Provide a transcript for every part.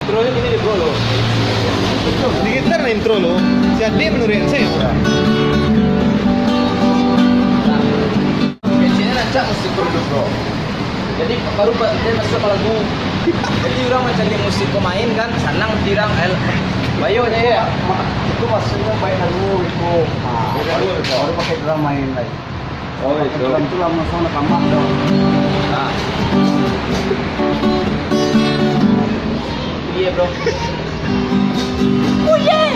Intronya gini deh bro lo. Sedikit karena intro lo. Si Ade menurut saya udah. Biasanya rancak musik dulu bro. Jadi baru dia masuk ke lagu. Jadi orang macam di musik pemain kan, senang dirang Bayo aja ya. Itu maksudnya main lagu itu. Baru pakai drum main lagi. Oh itu. Drum itu lama sama kamar dong. Nah. Iya bro. Oh yeah.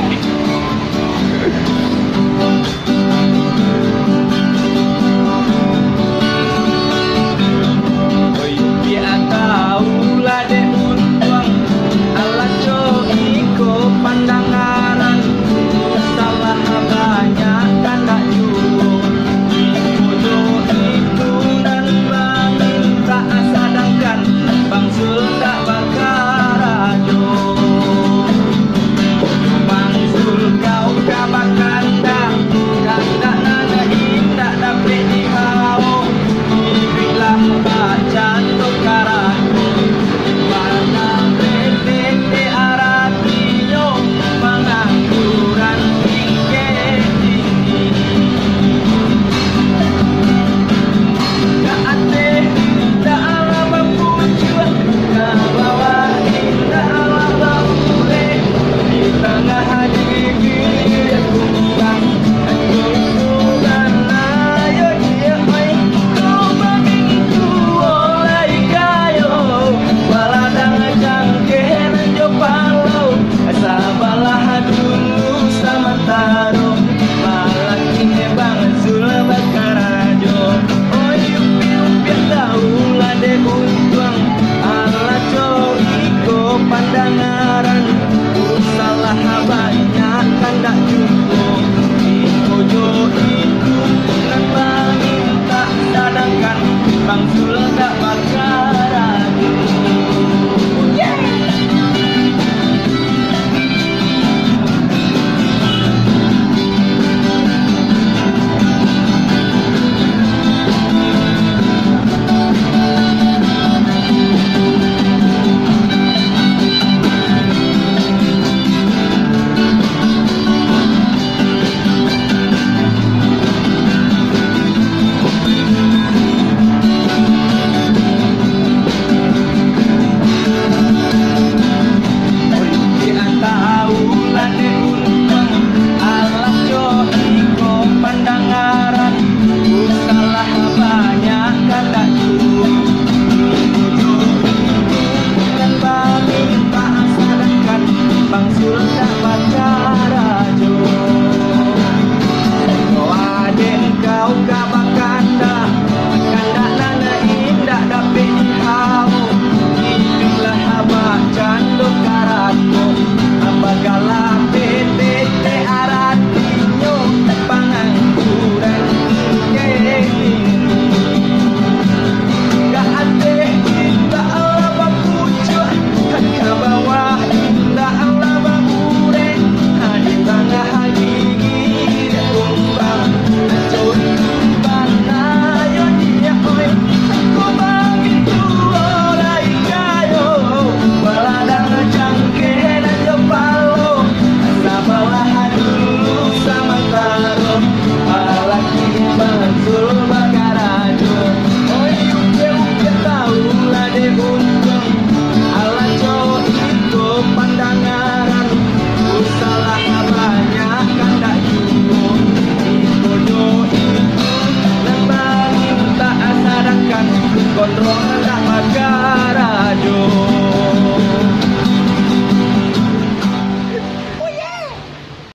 Pandangan